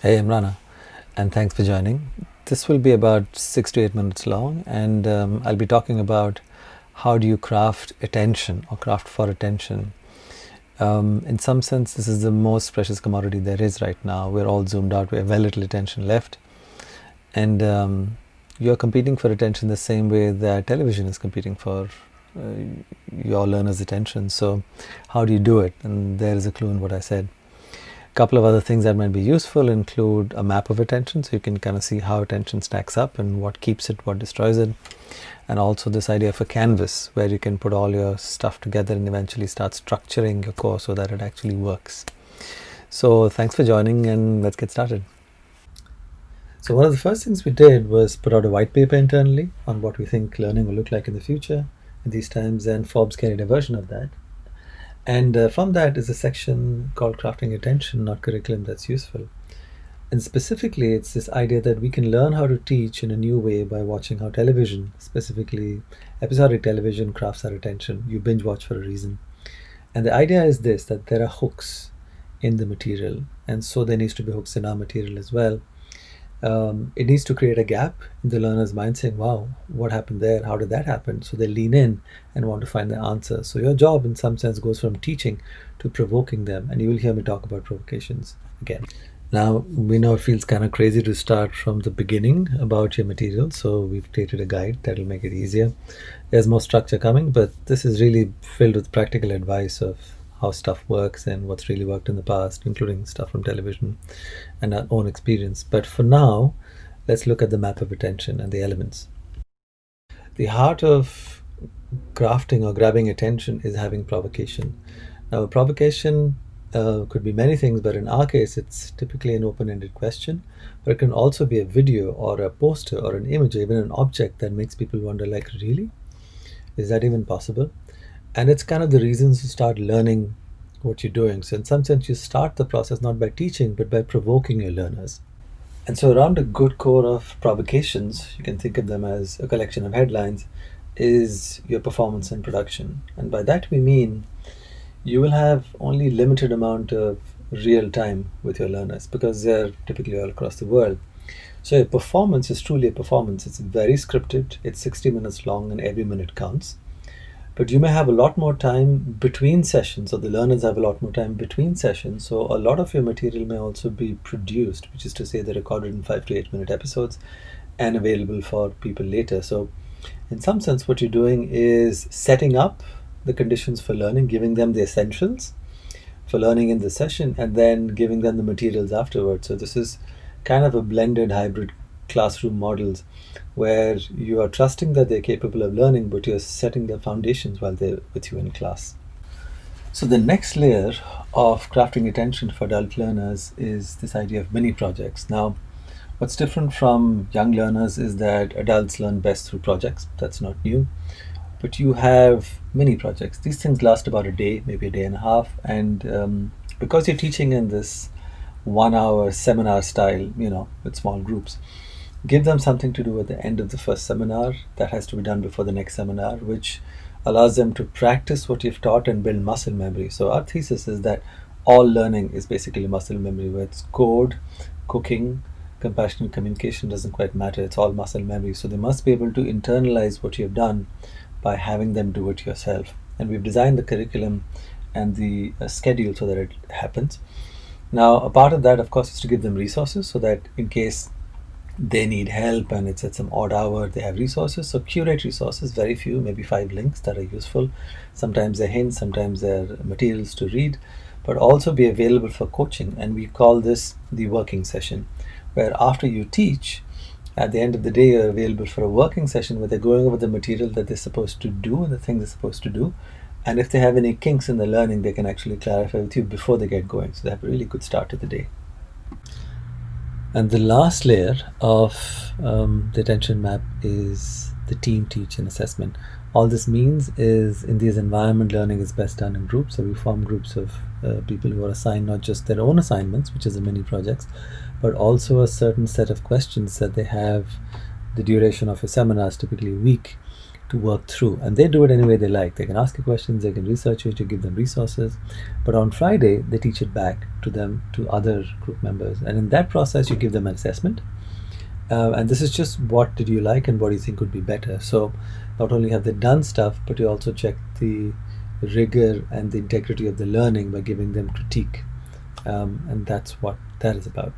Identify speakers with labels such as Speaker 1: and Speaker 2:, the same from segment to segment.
Speaker 1: Hey Imrana, and thanks for joining. This will be about 6 to 8 minutes long, and I'll be talking about how do you craft attention or craft for attention. In some sense, this is the most precious commodity there is right now. We're all zoomed out, we have very little attention left, and you're competing for attention the same way that television is competing for uh, your learners' attention. So, how do you do it? And there is a clue in what I said. Couple of other things that might be useful include a map of attention, so you can kind of see how attention stacks up and what keeps it, what destroys it, and also this idea of a canvas where you can put all your stuff together and eventually start structuring your course so that it actually works. So thanks for joining, and let's get started. So one of the first things we did was put out a white paper internally on what we think learning will look like in the future in these times, and Forbes carried a version of that. And from that is a section called Crafting Attention, not curriculum, that's useful. And specifically, it's this idea that we can learn how to teach in a new way by watching how television, specifically episodic television, crafts our attention. You binge watch for a reason. And the idea is this, that there are hooks in the material, and so there needs to be hooks in our material as well. It needs to create a gap in the learner's mind saying, wow, what happened there? How did that happen? So they lean in and want to find the answer. So your job, in some sense, goes from teaching to provoking them. And you will hear me talk about provocations again. Now, we know it feels kind of crazy to start from the beginning about your material. So we've created a guide that will make it easier. There's more structure coming, but this is really filled with practical advice of how stuff works and what's really worked in the past, including stuff from television and our own experience. But for now, let's look at the map of attention and the elements. The heart of crafting or grabbing attention is having provocation. Now, a provocation could be many things, but in our case, it's typically an open ended question. But it can also be a video or a poster or an image or even an object that makes people wonder, like, really? Is that even possible? And it's kind of the reasons to start learning what you're doing. So, in some sense, you start the process not by teaching, but by provoking your learners. And so, around a good core of provocations, you can think of them as a collection of headlines, is your performance and production. And by that, we mean you will have only limited amount of real time with your learners because they're typically all across the world. So, a performance is truly a performance. It's very scripted, it's 60 minutes long, and every minute counts. But you may have a lot more time between sessions, or the learners have a lot more time between sessions. So a lot of your material may also be produced, which is to say they're recorded in 5 to 8 minute episodes and available for people later. So in some sense, what you're doing is setting up the conditions for learning, giving them the essentials for learning in the session, and then giving them the materials afterwards. So this is kind of a blended hybrid classroom models where you are trusting that they're capable of learning, but you're setting the foundations while they're with you in class. So the next layer of crafting attention for adult learners is this idea of mini projects. Now, what's different from young learners is that adults learn best through projects. That's not new. But you have mini projects. These things last about a day, maybe a day and a half. And because you're teaching in this 1 hour seminar style, with small groups, give them something to do at the end of the first seminar that has to be done before the next seminar, which allows them to practice what you've taught and build muscle memory. So our thesis is that all learning is basically muscle memory, where it's code, cooking, compassionate communication doesn't quite matter. It's all muscle memory. So they must be able to internalize what you've done by having them do it yourself. And we've designed the curriculum and the schedule so that it happens. Now, a part of that, of course, is to give them resources so that in case they need help and it's at some odd hour, they have resources. So curate resources, very few, maybe 5 links that are useful. Sometimes they're hints, sometimes they're materials to read, but also be available for coaching. And we call this the working session, where after you teach, at the end of the day, you're available for a working session where they're going over the material that they're supposed to do and the things they're supposed to do. And if they have any kinks in the learning, they can actually clarify with you before they get going. So they have a really good start to the day. And the last layer of the attention map is the team teach and assessment. All this means is in this environment, learning is best done in groups. So we form groups of people who are assigned not just their own assignments, which is the mini projects, but also a certain set of questions that they have the duration of a seminar is typically a week, to work through, and they do it any way they like. They can ask you questions, they can research it, you give them resources, but on Friday they teach it back to them, to other group members, and in that process you give them an assessment. And this is just what did you like and what do you think could be better. So not only have they done stuff, but you also check the rigor and the integrity of the learning by giving them critique, and that's what that is about.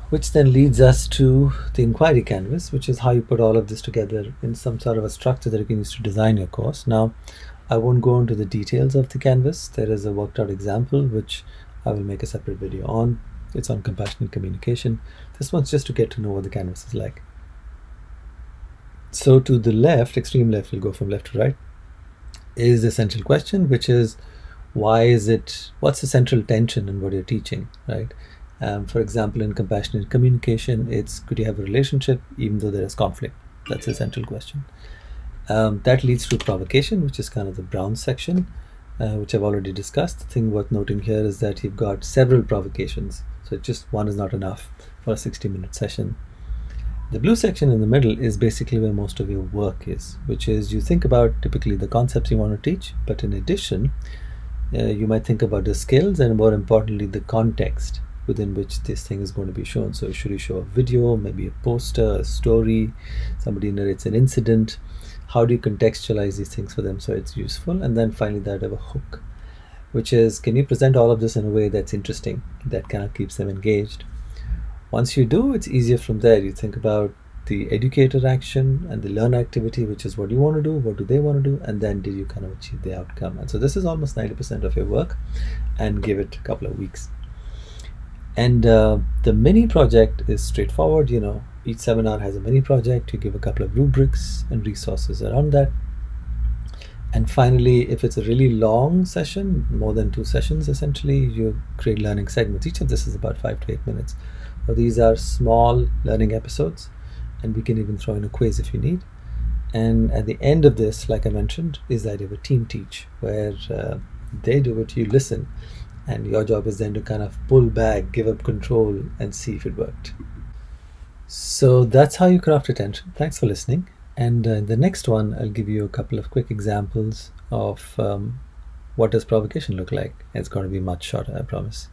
Speaker 1: Which then leads us to the inquiry canvas, which is how you put all of this together in some sort of a structure that you can use to design your course. Now, I won't go into the details of the canvas. There is a worked out example which I will make a separate video on. It's on compassionate communication. This one's just to get to know what the canvas is like. So to the left, extreme left, we'll go from left to right, is the essential question, which is what's the central tension in what you're teaching, right? For example, in compassionate communication, it's could you have a relationship even though there is conflict? That's the central question. That leads to provocation, which is kind of the brown section, which I've already discussed. The thing worth noting here is that you've got several provocations, so just one is not enough for a 60-minute session. The blue section in the middle is basically where most of your work is, which is you think about typically the concepts you want to teach, but in addition, you might think about the skills and more importantly, the context within which this thing is going to be shown. So should you show a video, maybe a poster, a story, somebody narrates an incident? How do you contextualize these things for them so it's useful? And then finally that of a hook, which is can you present all of this in a way that's interesting, that kind of keeps them engaged? Once you do, it's easier from there. You think about the educator action and the learner activity, which is what you want to do, what do they want to do, and then did you kind of achieve the outcome? And so this is almost 90% of your work, and give it a couple of weeks. And the mini project is straightforward. Each seminar has a mini project. You give a couple of rubrics and resources around that. And finally, if it's a really long session, more than 2 sessions, essentially, you create learning segments. Each of this is about 5 to 8 minutes. So these are small learning episodes, and we can even throw in a quiz if you need. And at the end of this, like I mentioned, is the idea of a team teach, where they do it, you listen. And your job is then to kind of pull back, give up control, and see if it worked. So that's how you craft attention. Thanks for listening. And in the next one, I'll give you a couple of quick examples of what does provocation look like. It's going to be much shorter, I promise.